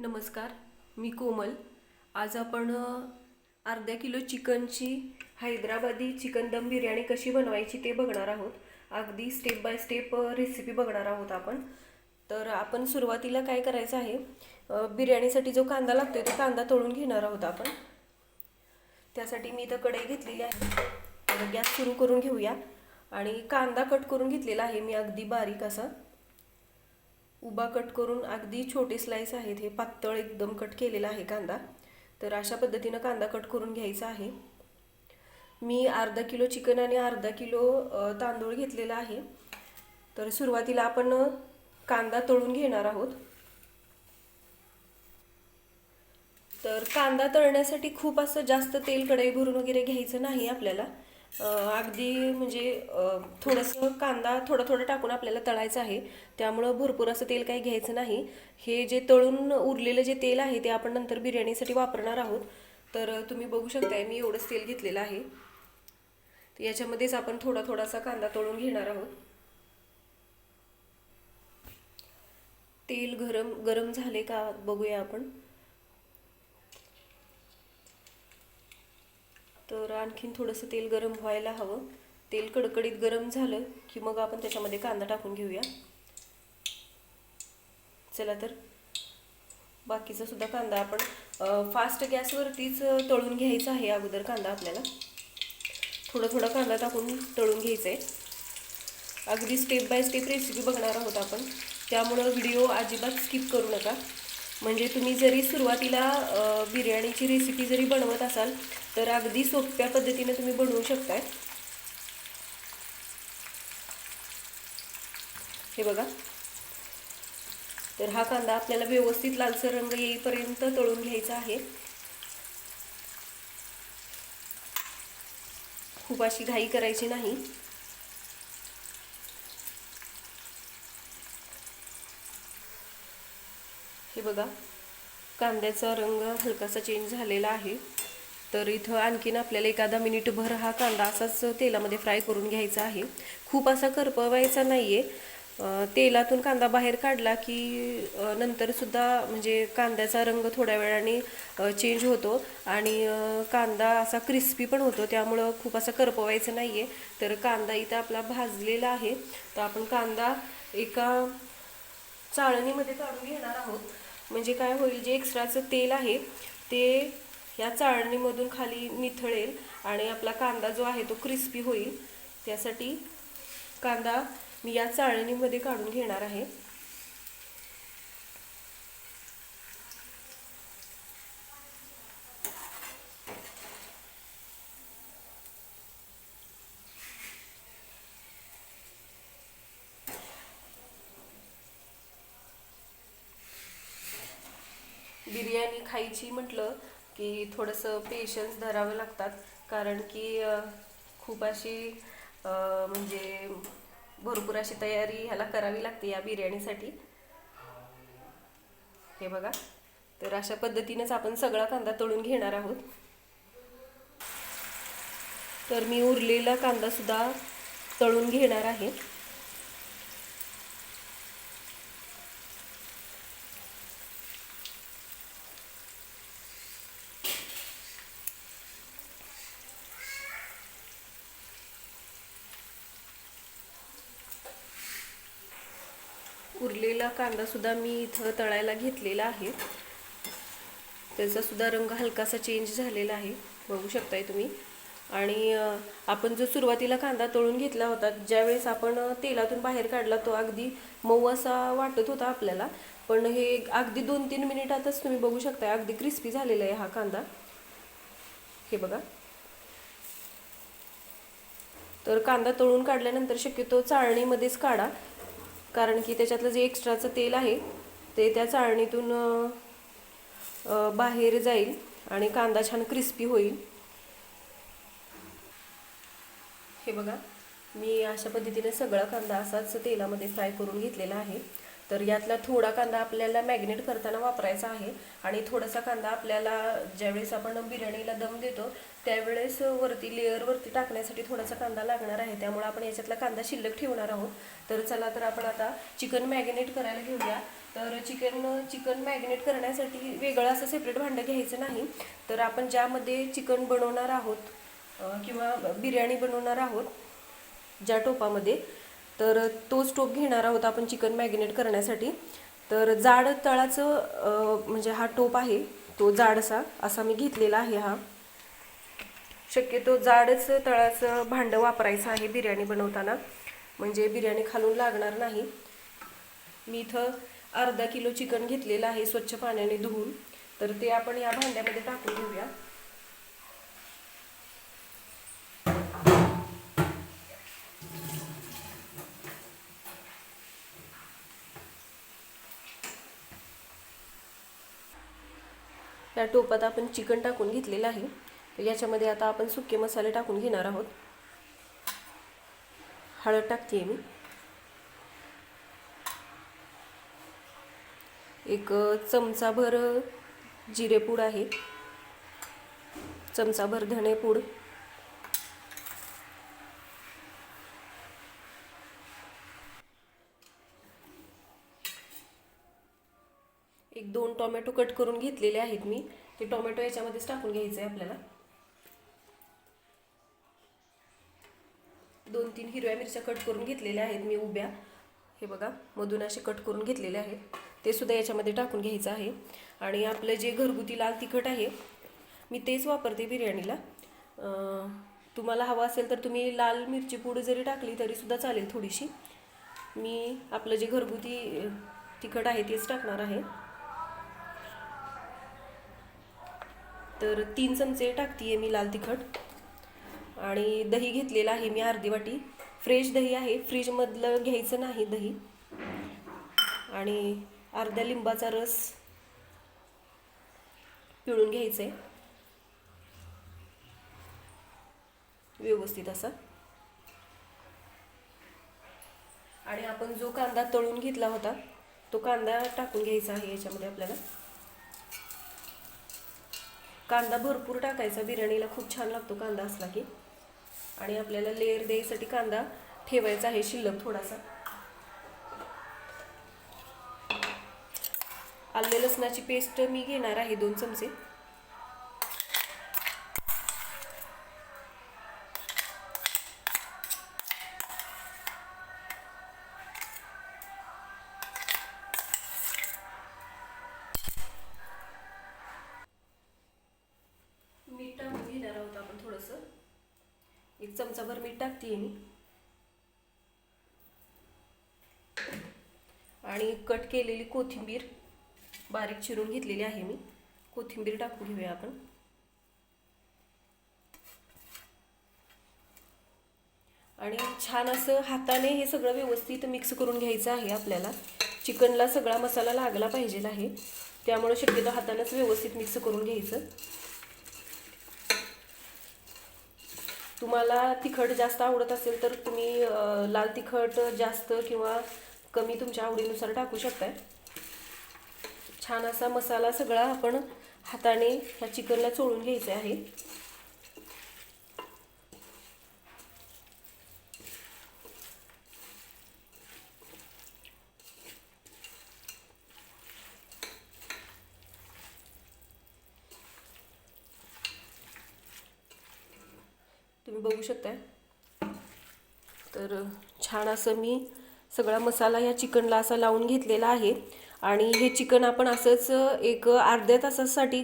नमस्कार, मी कोमल. आज आपण अर्धा किलो चिकनची हैदराबादी चिकन दम बिर्याणी कशी बनवायची ते बघणार आहोत. अगदी स्टेप बाय स्टेप रेसिपी बघणार आहोत आपण. तर आपण सुरुवातीला काय करायचं आहे, बिर्याणीसाठी जो कांदा लागतो तो कांदा तळून घेणार आहोत आपण. त्यासाठी मी इथं कढई घेतलेली आहे. आता गॅस सुरू करून घेऊया. आणि कांदा कट करून घेतलेला आहे मी, अगदी बारीक असा उभा कट करून. अगदी छोटे स्लाइस आहेत हे, पातळ एकदम कट केलेला आहे कांदा. तर अशा पद्धतीनं कांदा कट करून घ्यायचा आहे. मी अर्धा किलो चिकन आणि अर्धा किलो तांदूळ घेतलेला आहे. तर सुरुवातीला आपण कांदा तळून घेणार आहोत. तर कांदा तळण्यासाठी खूप असं जास्त तेल कढई भरून वगैरे घ्यायचं नाही आपल्याला. अगदी म्हणजे थोडंसं कांदा थोडं टाकून आपल्याला तळायचं आहे. त्यामुळं भरपूर असं तेल काही घ्यायचं नाही. हे जे तळून उरलेलं जे तेल आहे ते आपण नंतर बिर्याणीसाठी वापरणार आहोत. तर तुम्ही बघू शकताय मी एवढंच तेल घेतलेलं आहे. तर याच्यामध्येच आपण थोडासा कांदा तळून घेणार आहोत. तेल गरम झाले का बघूया आपण. तर आणखीन थोडंसं तेल गरम व्हायला हवं. तेल कडकडीत गरम झालं की मग आपण त्याच्यामध्ये कांदा टाकून घेऊया. चला तर बाकीचा सुद्धा कांदा आपण फास्ट गॅसवरतीच तळून घ्यायचा आहे. अगोदर कांदा आपल्याला थोडा कांदा टाकून तळून घ्यायचा आहे. अगदी स्टेप बाय स्टेप रेसिपी बघणार आहोत आपण, त्यामुळं व्हिडिओ अजिबात स्किप करू नका. म्हणजे तुम्ही जरी सुरुवातीला बिर्याणीची रेसिपी जरी बनवत असाल तर अगदी सोप्या पद्धतीने तुम्ही बनवू शकताय. हे बघा. तर हा कांदा आपल्याला व्यवस्थित लालसर रंग येईपर्यंत तळून घ्यायचा आहे. खूप अशी घाई करायची नाही. हे बघा, कांद्याचा रंग हलकासा चेंज झालेला आहे. तर इथं आणखीन आपल्याला एखादा मिनिटभर हा कांदा असाच तेलामध्ये फ्राय करून घ्यायचा आहे. खूप असा करपवायचा नाही आहे. तेलातून कांदा बाहेर काढला की नंतरसुद्धा म्हणजे कांद्याचा रंग थोड्या वेळाने चेंज होतो आणि कांदा असा क्रिस्पी पण होतो. त्यामुळं खूप असं करपवायचं नाही आहे. तर कांदा इथं आपला भाजलेला आहे. तर आपण कांदा एका चाळणीमध्ये काढून घेणार आहोत. म्हणजे काय होईल, जे एक्स्ट्राचं तेल आहे ते या चाळणीमधून खाली निथळेल आणि आपला कांदा जो आहे तो क्रिस्पी होईल. त्यासाठी कांदा मी या चाळणीमध्ये काढून घेणार आहे. बिर्याणी खायची म्हटलं की थोडंसं पेशन्स धरावं लागतात. कारण की खूप अशी म्हणजे भरपूर अशी तयारी ह्याला करावी लागते या बिर्याणीसाठी. हे बघा. तर अशा पद्धतीनेच आपण सगळा कांदा तळून घेणार आहोत. तर मी उरलेला कांदा सुद्धा तळून घेणार आहे. उरलेला कांदा सुद्धा मी इथं तळायला घेतलेला आहे. त्याचा सुद्धा रंग हलकासा चेंज झालेला आहे, बघू शकताय तुम्ही. आणि आपण जो सुरुवातीला कांदा तळून घेतला होता, ज्यावेळेस आपण तेलातून बाहेर काढला तो अगदी मऊ असा वाटत होता आपल्याला. पण हे अगदी 2-3 मिनिटातच तुम्ही बघू शकताय अगदी क्रिस्पी झालेला आहे हा कांदा. हे बघा. तर कांदा तळून काढल्यानंतर शक्यतो चाळणीमध्येच काढा, कारण की त्याच्यातलं जे एक्स्ट्राचं तेल आहे ते त्या चाळणीतून बाहेर जाईल आणि कांदा छान क्रिस्पी होईल. हे बघा, मी अशा पद्धतीने सगळा कांदा असाच तेलामध्ये फ्राय करून घेतलेला आहे. तर यातला थोडा कांदा आपल्याला मॅग्नेट करताना वापरायचा आहे आणि थोडासा कांदा आपल्याला ज्यावेळेस आपण बिर्याणीला दम देतो त्यावेळेस वरती लेअरवरती टाकण्यासाठी थोडासा कांदा लागणार आहे. त्यामुळे आपण याच्यातला कांदा शिल्लक ठेवणार आहोत. तर चला तर आपण आता चिकन मॅग्नेट करायला घेऊया. तर चिकन मॅरिनेट करण्यासाठी वेगळं असं सेपरेट भांडं घ्यायचं नाही. तर आपण ज्यामध्ये चिकन बनवणार आहोत किंवा बिर्याणी बनवणार आहोत ज्या टोपामध्ये, तर तोच टोप घेणार आहोत आपण चिकन मॅरिनेट करण्यासाठी. तर जाड तळाचं म्हणजे हा टोप आहे तो जाडसा असा मी घेतलेला आहे. हा शक्यतो जाडच तळाचं भांडं वापरायचं आहे बिर्याणी बनवताना, म्हणजे बिर्याणी खालून लागणार नाही. मी इथं अर्धा किलो चिकन घेतलेलं आहे स्वच्छ पाण्याने धुवून. तर ते आपण या भांड्यामध्ये टाकून घेऊया. या टोपात आपण चिकन टाकून घेतलेलं आहे. तर याच्यामध्ये आता आपण सुके मसाले टाकून घेणार आहोत. हळद टाकते मी, एक चमचाभर जिरेपूड आहे, चमचाभर धणेपूड, एक 2 टोमॅटो कट करून घेतलेले आहेत मी. ते टोमॅटो याच्यामध्येच टाकून घ्यायचे आहे आपल्याला. 2-3 हिरव्या मिरच्या कट करून घेतलेल्या आहेत मी उभ्या, हे बघा मधून असे कट करून घेतलेले आहेत, ते सुद्धा याच्यामध्ये टाकून घ्यायचं आहे. आणि आपलं जे घरगुती लाल तिखट आहे मी तेच वापरते बिर्याणीला. तुम्हाला हवं असेल तर तुम्ही लाल मिरची पूड जरी टाकली तरी सुद्धा चालेल थोडीशी. मी आपलं जे घरगुती तिखट आहे तेच टाकणार आहे. तर 3 चमचे टाकते मी लाल तिखट. आणि दही घेतलेलं आहे मी अर्धी वाटी, फ्रेश दही आहे, फ्रीजमधलं घ्यायचं नाही दही. आणि अर्ध्या लिंबाचा रस पिळून घ्यायचा आहे व्यवस्थित असा. आणि आपण जो कांदा तळून घेतला होता तो कांदा टाकून घ्यायचा आहे याच्यामध्ये आपल्याला. कांदा भरपूर टाकायचा, बिर्याणीला खूप छान लागतो कांदा असला की. आणि आपल्याला लेअर द्यायसाठी कांदा ठेवायचा आहे शिल्लक थोडासा. आले लसणाची पेस्ट मी घेणार आहे 2 चमचे. मीठ टाकून घेणार आहोत आपण थोडंसं, 1 चमचाभर मीठ टाकते मी. आणि कट केलेली कोथिंबीर बारीक चिरून घेतलेली आहे मी, कोथिंबीर टाकून घेऊया आपण. आणि छान असं हाताने हे सगळं व्यवस्थित मिक्स करून घ्यायचं आहे आपल्याला. चिकनला सगळा मसाला लागला पाहिजे आहे, त्यामुळे शक्यतो हातानेच व्यवस्थित मिक्स करून घ्यायचं. तुम्हाला तिखट जास्त आवडत असेल तर तुम्ही लाल तिखट जास्त किंवा कमी तुमच्या आवडीनुसार टाकू शकताय. छान असा मसाला सगळा आपण हाताने ह्या चिकनला चोळून घ्यायचा आहे. तुम्ही बघू शकताय. तर छान असं मी सगळा मसाला या चिकनला असा लावून घेतलेला आहे. आणि हे चिकन आपण असंच एक अर्ध्या तासासाठी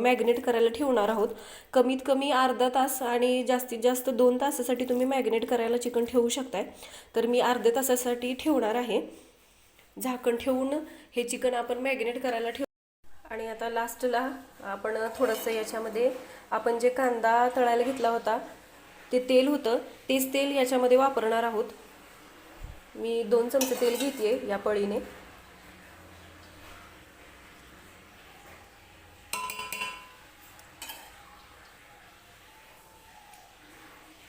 मॅरिनेट करायला ठेवणार आहोत. कमीत कमी अर्धा तास आणि जास्तीत जास्त 2 तासासाठी तुम्ही मॅरिनेट करायला चिकन ठेवू शकताय. तर मी अर्ध्या तासासाठी ठेवणार आहे. झाकण ठेवून हे चिकन आपण मॅरिनेट करायला ठेवू. आणि आता लास्टला आपण थोडंसं याच्यामध्ये आपण जे कांदा तळायला घेतला होता ते तेल होतं, तेच तेल याच्यामध्ये वापरणार आहोत. मी 2 चमचे तेल घेते या पळीने.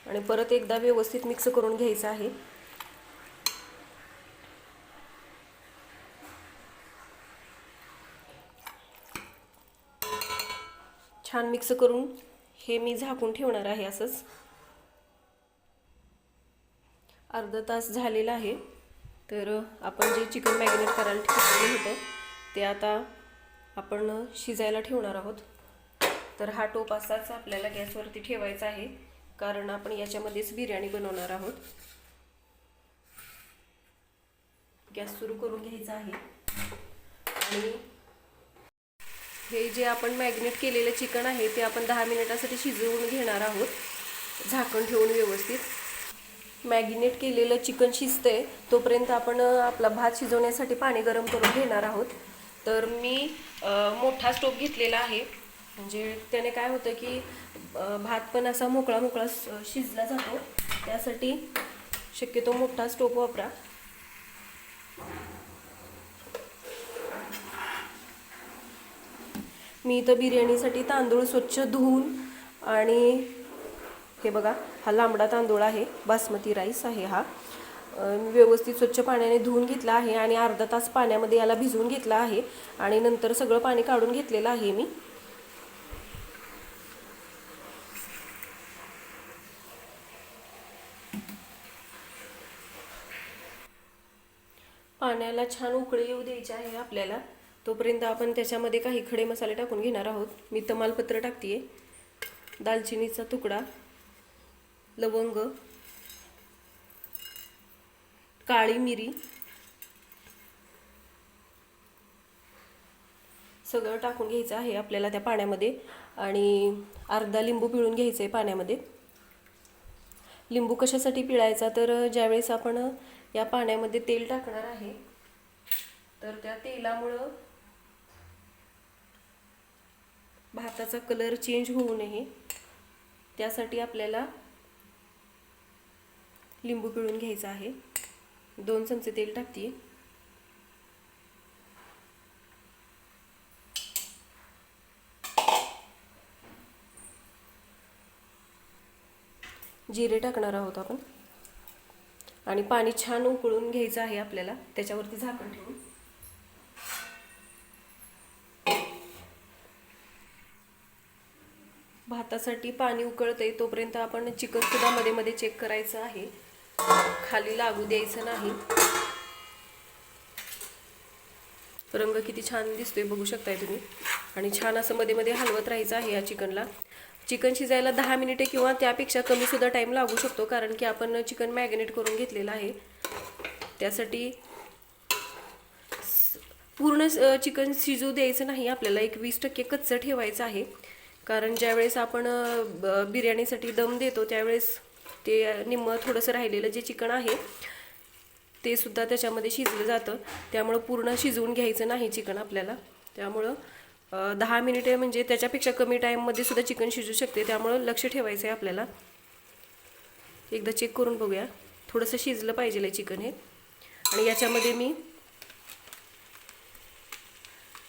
आणि परत एकदा व्यवस्थित मिक्स करून घ्यायचं आहे. छान मिक्स करून हे मी झाकून ठेवणार आहे असंच. अर्धा तास झालेला आहे. तर आपण जे चिकन मॅरिनेट करायला ठेवलेलं होतं ते आता आपण शिजायला ठेवणार आहोत. तर हा टोप असाच आपल्याला गॅसवरती ठेवायचा आहे, कारण आपण याच्यामध्येच बिर्याणी बनवणार आहोत. गॅस सुरू करून घ्यायचा आहे आणि हे जे आपण मॅरिनेट केलेलं चिकन आहे ते आपण 10 मिनिटासाठी शिजवून घेणार आहोत, झाकण ठेवून व्यवस्थित. मॅरिनेट केलेलं चिकन शिजतंय तोपर्यंत आपण आपला भात शिजवण्यासाठी पाणी गरम करून घेणार आहोत. तर मी मोठा स्टोव घेतलेला आहे, म्हणजे त्याने काय होतं की भात पण असा मोकळा मोकळा शिजला जातो. त्यासाठी शक्यतो मोठा स्टोव वापरा. मी इथं बिर्याणीसाठी तांदूळ स्वच्छ धुवून, आणि हे बघा हा लांबडा तांदूळ आहे, बासमती राईस आहे हा. व्यवस्थित स्वच्छ पाण्याने धुवून घेतला आहे आणि अर्धा तास पाण्यामध्ये याला भिजवून घेतला आहे आणि नंतर सगळं पाणी काढून घेतलेलं आहे मी. पाण्याला छान उकळी येऊ द्यायची आहे आपल्याला. तोपर्यंत आपण त्याच्यामध्ये काही खडे मसाले टाकून घेणार आहोत. मी तमालपत्र टाकते, दालचिनीचा तुकडा, लवंग, काळी मिरी, सगळं टाकून घ्यायचं आहे आपल्याला त्या पाण्यामध्ये. आणि अर्धा लिंबू पिळून घ्यायचं आहे पाण्यामध्ये. लिंबू कशासाठी पिळायचा, तर ज्यावेळेस आपण या पाण्यामध्ये तेल टाकणार आहे तर त्या तेलामुळं भाताचा कलर चेंज होऊ नये, त्यासाठी आपल्याला लिंबू पिळून घ्यायचा आहे. 2 चमचे तेल टाकते. जिरे टाकणार आहोत आपण आणि पाणी छान उकळून घ्यायचं आहे आपल्याला, त्याच्यावरती झाकण ठेवून. भातासाठी पाणी उकळतंय तोपर्यंत आपण चिकन सुद्धा मध्ये मध्ये चेक करायचं आहे, खाली लागू द्यायचं नाही. रंग किती छान दिसतोय बघू शकताय तुम्ही. आणि छान असं मध्ये मध्ये हलवत राहायचं आहे या चिकनला. चिकन शिजायला 10 मिनिटे किंवा त्यापेक्षा कमी सुद्धा टाईम लागू शकतो, कारण की आपण चिकन मॅरिनेट करून घेतलेलं आहे. त्यासाठी पूर्ण चिकन शिजू द्यायचं नाही आपल्याला, एक 20% कच्चं ठेवायचं आहे. कारण ज्यावेळेस आपण बिर्याणीसाठी दम देतो त्यावेळेस ते निम्मं थोडंसं राहिलेलं जे चिकन आहे ते सुद्धा त्याच्यामध्ये शिजलं जातं. त्यामुळं पूर्ण शिजवून घ्यायचं नाही चिकन आपल्याला. त्यामुळं 10 मिनिटे म्हणजे त्याच्यापेक्षा कमी टाईममध्ये सुद्धा चिकन शिजू शकते, त्यामुळं लक्ष ठेवायचं आहे आपल्याला. एकदा चेक करून बघूया, थोडंसं शिजलं पाहिजे चिकन हे. आणि याच्यामध्ये मी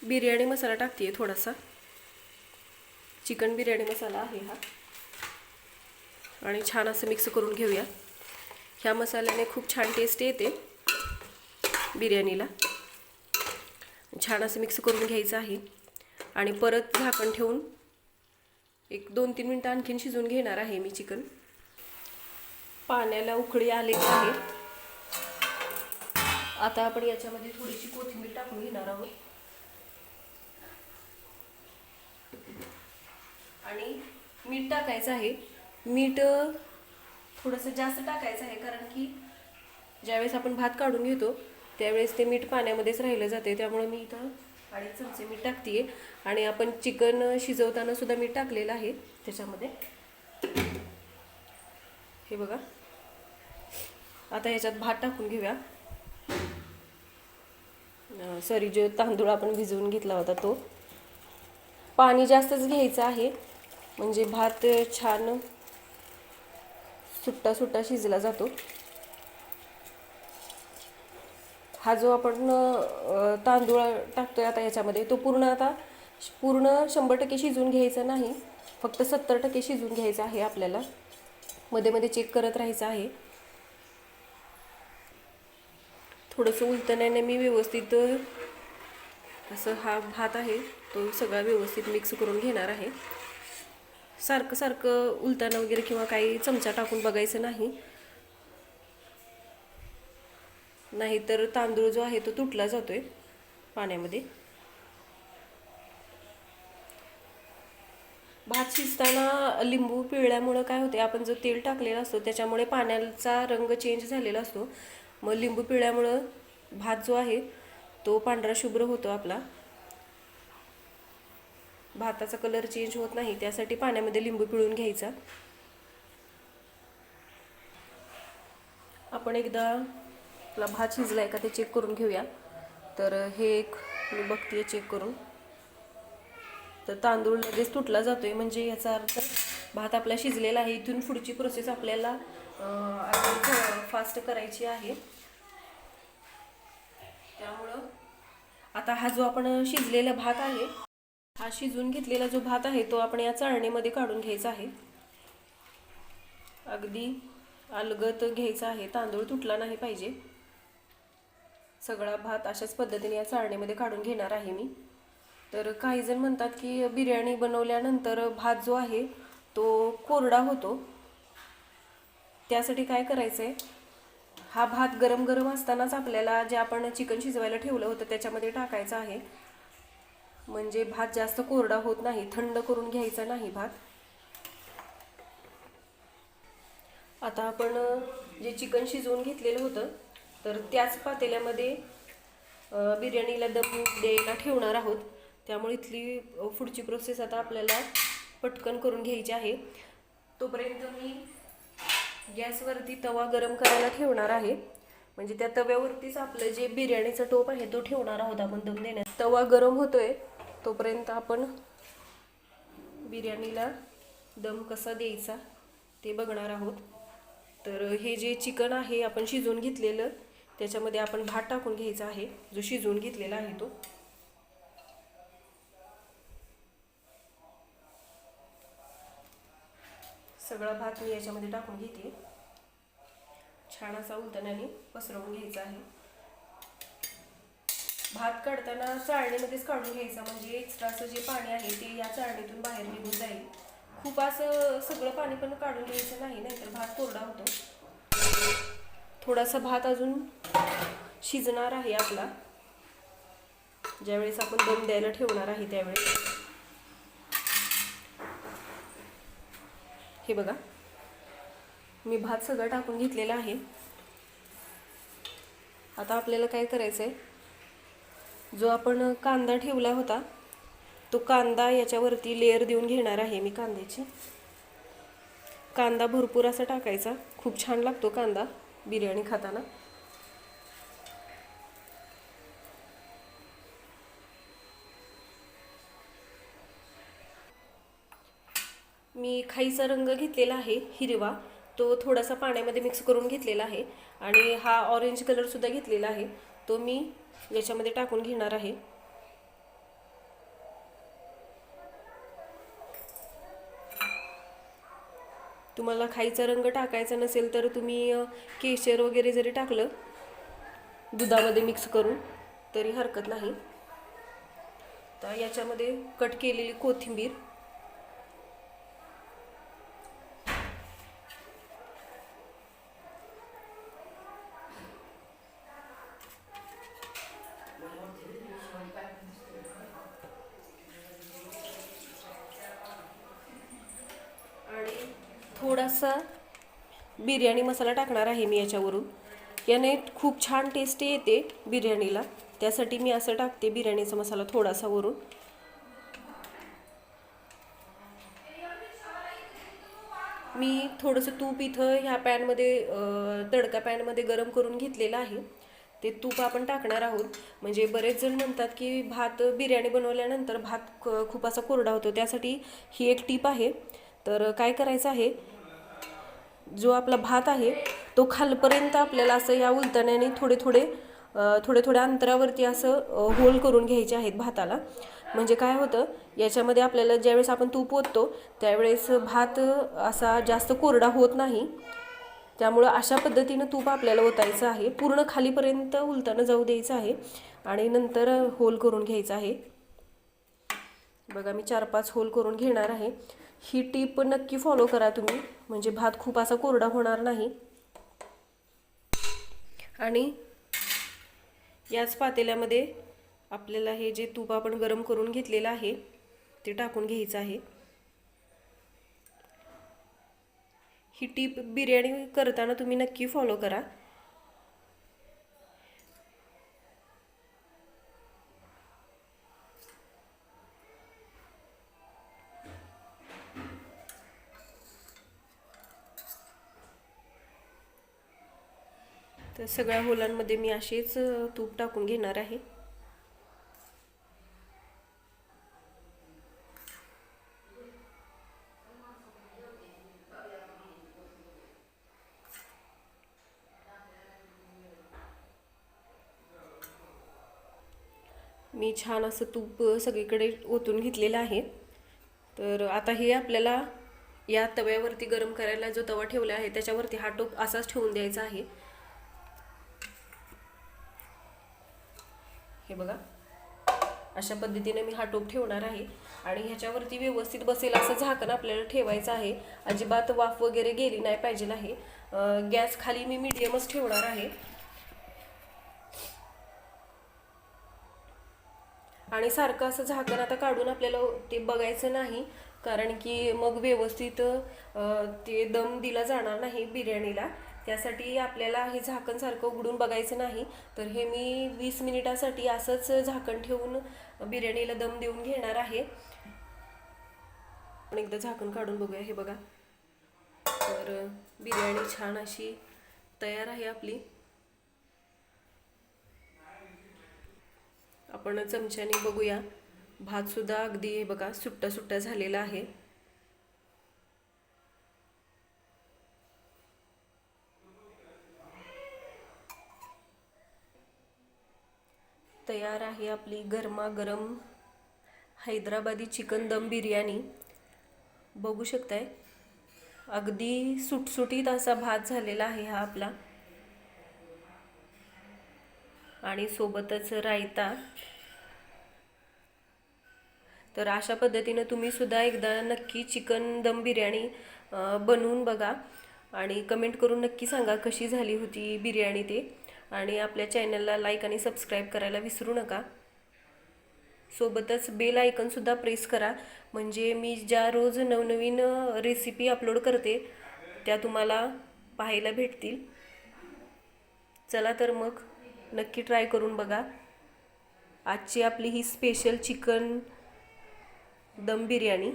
बिर्याणी मसाला टाकते थोडासा, चिकन बिर्याणी मसाला आहे हा. आणि छान असं मिक्स करून घेऊया. ह्या मसाल्याने खूप छान टेस्ट येते बिर्याणीला. छान असं मिक्स करून घ्यायचं आहे आणि परत झाकण ठेवून एक 2-3 मिनिटं आणखीन शिजवून घेणार आहे मी चिकन. पाण्याला उकळी आलेली आहे. आता आपण याच्यामध्ये थोडीशी कोथिंबीर टाकून घेणार आहोत आणि मीठ टाकायचं आहे. मीठ थोडंसं जास्त टाकायचं आहे, कारण की ज्यावेळेस आपण भात काढून घेतो त्यावेळेस ते मीठ पाण्यामध्येच राहिलं जाते. त्यामुळे मी इथं 2.5 चमचे मीठ टाकते. आणि आपण चिकन शिजवताना सुद्धा मीठ टाकलेलं आहे त्याच्यामध्ये, हे बघा. आता ह्याच्यात भात टाकून घेऊया. सॉरी, जो तांदूळ आपण भिजवून घेतला होता तो. पाणी जास्तच घ्यायचं आहे म्हणजे भात छान सुट्टा सुट्टा शिजला जातो. हा जो आपण तांदूळ टाकतोय आता याच्यामध्ये तो पूर्ण 100% शिजवून घ्यायचा नाही, फक्त 70% शिजवून घ्यायचं आहे आपल्याला. मध्ये मध्ये चेक करत राहायचं आहे. थोडंसं उलटण्याने मी व्यवस्थित असं हा भात आहे तो सगळा व्यवस्थित मिक्स करून घेणार आहे. सारखं सारखं उलटाणं वगैरे किंवा काही चमचा टाकून बघायचं नाही. नाहीतर तांदूळ जो आहे तो तुटला जातोय पाण्यामध्ये. भात शिजताना लिंबू पिळल्यामुळं काय होते, आपण जो तेल टाकलेला असतो त्याच्यामुळे पाण्याचा रंग चेंज झालेला असतो. मग लिंबू पिळल्यामुळं भात जो आहे तो पांढरा शुभ्र होतो आपला. भाताचा कलर चेंज होत नाही, त्यासाठी पाण्यामध्ये लिंबू पिळून घ्यायचा. आपण एकदा आपला भात शिजलाय का ते चेक करून घेऊया. तर हे एक मी बघते चेक करून. तर तांदूळ लगेच तुटला जातोय, म्हणजे याचा अर्थ भात आपला शिजलेला आहे. इथून पुढची प्रोसेस आपल्याला फास्ट करायची आहे. त्यामुळं आता हा जो आपण शिजलेला भात आहे, हा शिजून घेतलेला जो भात आहे तो आपण या चाळणीमध्ये काढून घ्यायचा आहे. अगदी अलगद घ्यायचा आहे, तांदूळ तुटला नाही पाहिजे. सगळा भात अशाच पद्धतीने या चाळणीमध्ये काढून घेणार आहे मी. तर काही जण म्हणतात की बिर्याणी बनवल्यानंतर भात जो आहे तो कोरडा होतो. त्यासाठी काय करायचं आहे, हा भात गरम गरम असतानाच आपल्याला जे आपण चिकन शिजवायला ठेवलं होतं त्याच्यामध्ये टाकायचं आहे. म्हणजे भात जास्त कोरडा होत नाही, थंड करून घ्यायचा नाही भात. आता आपण जे चिकन शिजवून घेतलेलं होतं तर त्याच पातेल्यामध्ये बिर्याणीला दम द्यायला ठेवणार आहोत. त्यामुळे इथली पुढची प्रोसेस आता आपल्याला पटकन करून घ्यायची आहे. तोपर्यंत मी गॅसवरती तवा गरम करायला ठेवणार आहे. म्हणजे त्या तव्यावरतीच आपलं जे बिर्याणीचा टोप आहे तो ठेवणार आहोत आपण दम देण्यास. तवा गरम होतोय तोपर्यंत आपण बिर्याणीला दम कसा द्यायचा ते बघणार आहोत. तर हे जे चिकन आहे आपण शिजवून घेतलेलं, त्याच्यामध्ये आपण भात टाकून घ्यायचा आहे जो शिजवून घेतलेला आहे तो. सगळा भात मी याच्यामध्ये टाकून घेते. छान असा उलटण्याने पसरवून घ्यायचा आहे. भात काढताना चाळणीमध्येच काढून घ्यायचा, म्हणजे एक्स्ट्राचं जे पाणी आहे ते या चाळणीतून बाहेर निघून जाईल. खूप असं सगळं पाणी पण काढून घ्यायचं नाही, नाहीतर भात कोरडा होतो. थोडासा भात अजून शिजणार आहे आपला, ज्यावेळेस आपण दम द्यायला ठेवणार आहे त्यावेळेस. हे बघा, मी भात सगळं टाकून घेतलेला आहे. आता आपल्याला काय करायचं आहे, जो आपण कांदा ठेवला होता तो कांदा याच्यावरती लेअर देऊन घेणार आहे मी कांद्याची. कांदा भरपूर असा टाकायचा, खूप छान लागतो कांदा बिर्याणी खाताना. मी खाईचा रंग घेतलेला आहे हिरवा, तो थोडासा पाण्यामध्ये मिक्स करून घेतलेला आहे. आणि हा ऑरेंज कलर सुद्धा घेतलेला आहे, तो मी याच्यामध्ये टाकून घेणार आहे. तुम्हाला खाईचा रंग टाकायचा नसेल तर तुम्ही केशर वगैरे जरी टाकलं दुधामध्ये मिक्स करून तरी हरकत नाही. तर याच्यामध्ये कट केलेली कोथिंबीर, थोडासा बिर्याणी मसाला टाकणार आहे मी याच्यावरून. याने खूप छान टेस्ट येते बिर्याणीला, त्यासाठी मी असं टाकते बिर्याणीचा मसाला थोडासा वरून. मी थोडंसं तूप इथं ह्या पॅनमध्ये तडका पॅनमध्ये गरम करून घेतलेलं आहे, ते तूप आपण टाकणार आहोत. म्हणजे बरेच जण म्हणतात की भात बिर्याणी बनवल्यानंतर भात खूप असा कोरडा होतो, त्यासाठी ही एक टीप आहे. तर काय करायचं आहे, जो आपला भात आहे तो खालपर्यंत आपल्याला असं या उलटण्याने थोडे थोडे अंतरावरती असं होल करून घ्यायचे आहेत भाताला. म्हणजे काय होतं, याच्यामध्ये आपल्याला ज्यावेळेस आपण तूप ओततो त्यावेळेस भात असा जास्त कोरडा होत नाही. त्यामुळं अशा पद्धतीनं तूप आपल्याला ओतायचं आहे, पूर्ण खालीपर्यंत उलटानं जाऊ द्यायचं आहे आणि नंतर होल करून घ्यायचं आहे. बघा, मी 4-5 होल करून घेणार आहे. ही टीप नक्की फॉलो करा तुम्ही, म्हणजे भात खूप असा कोरडा होणार नाही. आणि याच पातेल्यामध्ये आपल्याला हे जे तूप आपण गरम करून घेतलेलं आहे ते टाकून घ्यायचं आहे. ही टीप बिर्याणी करताना तुम्ही नक्की फॉलो करा. तर सगळ्या होलांमध्ये मी असेच तूप टाकून घेणार आहे. मी छान असं तूप सगळीकडे ओतून घेतलेलं आहे. तर आता हे आपल्याला या तव्यावरती गरम करायला जो तवा ठेवला आहे त्याच्यावरती हा टोप असाच ठेवून द्यायचा आहे. हे बघा, अशा पद्धतीने मी हा टोप ठेवणार आहे आणि ह्याच्यावरती व्यवस्थित बसेल असं झाकण आपल्याला ठेवायचं आहे. अजिबात वाफ वगैरे गेली नाही पाहिजे आहे. गॅस खाली मी मीडियमच ठेवणार आहे. आणि सारखं असं झाकण आता काढून आपल्याला ते बघायचं नाही, कारण की मग व्यवस्थित ते दम दिला जाणार नाही बिर्याणीला. त्यासाठी आपल्याला हे झाकण सारखं उघडून बघायचं नाही. तर हे मी 20 मिनिटासाठी असंच झाकण ठेवून बिर्याणीला दम देऊन घेणार आहे. आपण एकदा झाकण काढून बघूया. हे बघा, तर बिर्याणी छान अशी तयार आहे आपली. आपण चमच्याने बघूया, भात सुद्धा अगदी हे बघा सुट्टा सुट्टा झालेला आहे. तयार आहे आपली गरमागरम हैदराबादी चिकन दम बिर्याणी. बघू शकताय, अगदी सुटसुटीत असा भात झालेला आहे हा आपला, आणि सोबतच रायता. तर अशा पद्धतीने तुम्ही सुद्धा एकदा नक्की चिकन दम बिर्याणी बनवून बघा आणि कमेंट करून नक्की सांगा कशी झाली होती बिर्याणी ते. आणि आपल्या चॅनलला लाईक आणि सबस्क्राईब करायला विसरू नका. सोबतच बेल आयकॉनसुद्धा प्रेस करा, म्हणजे मी ज्या रोज नवनवीन रेसिपी अपलोड करते त्या तुम्हाला पाहायला भेटतील. चला तर मग नक्की ट्राय करून बघा. आजची आपली ही स्पेशल चिकन दम बिर्याणी.